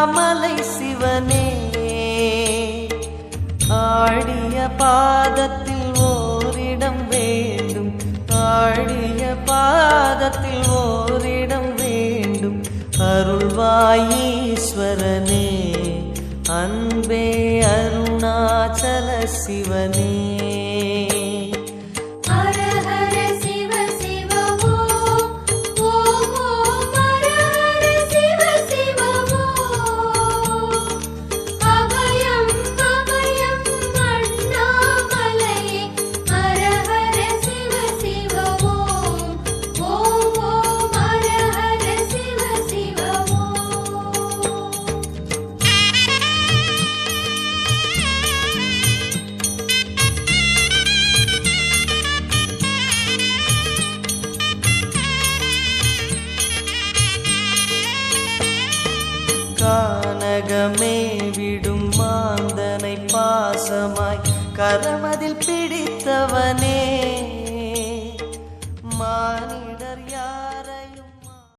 அண்ணாமலை சிவனே ஆடிய பாதத்தில் ஓரிடம் வேண்டும், ஆடிய பாதத்தில் ஓரிடம் வேண்டும். அருள்வாயீஸ்வரனே அன்பே அருணாச்சல சிவனே. கானகமே விடும் மாந்தனை பாசமாய் கரமதில் பிடித்தவனே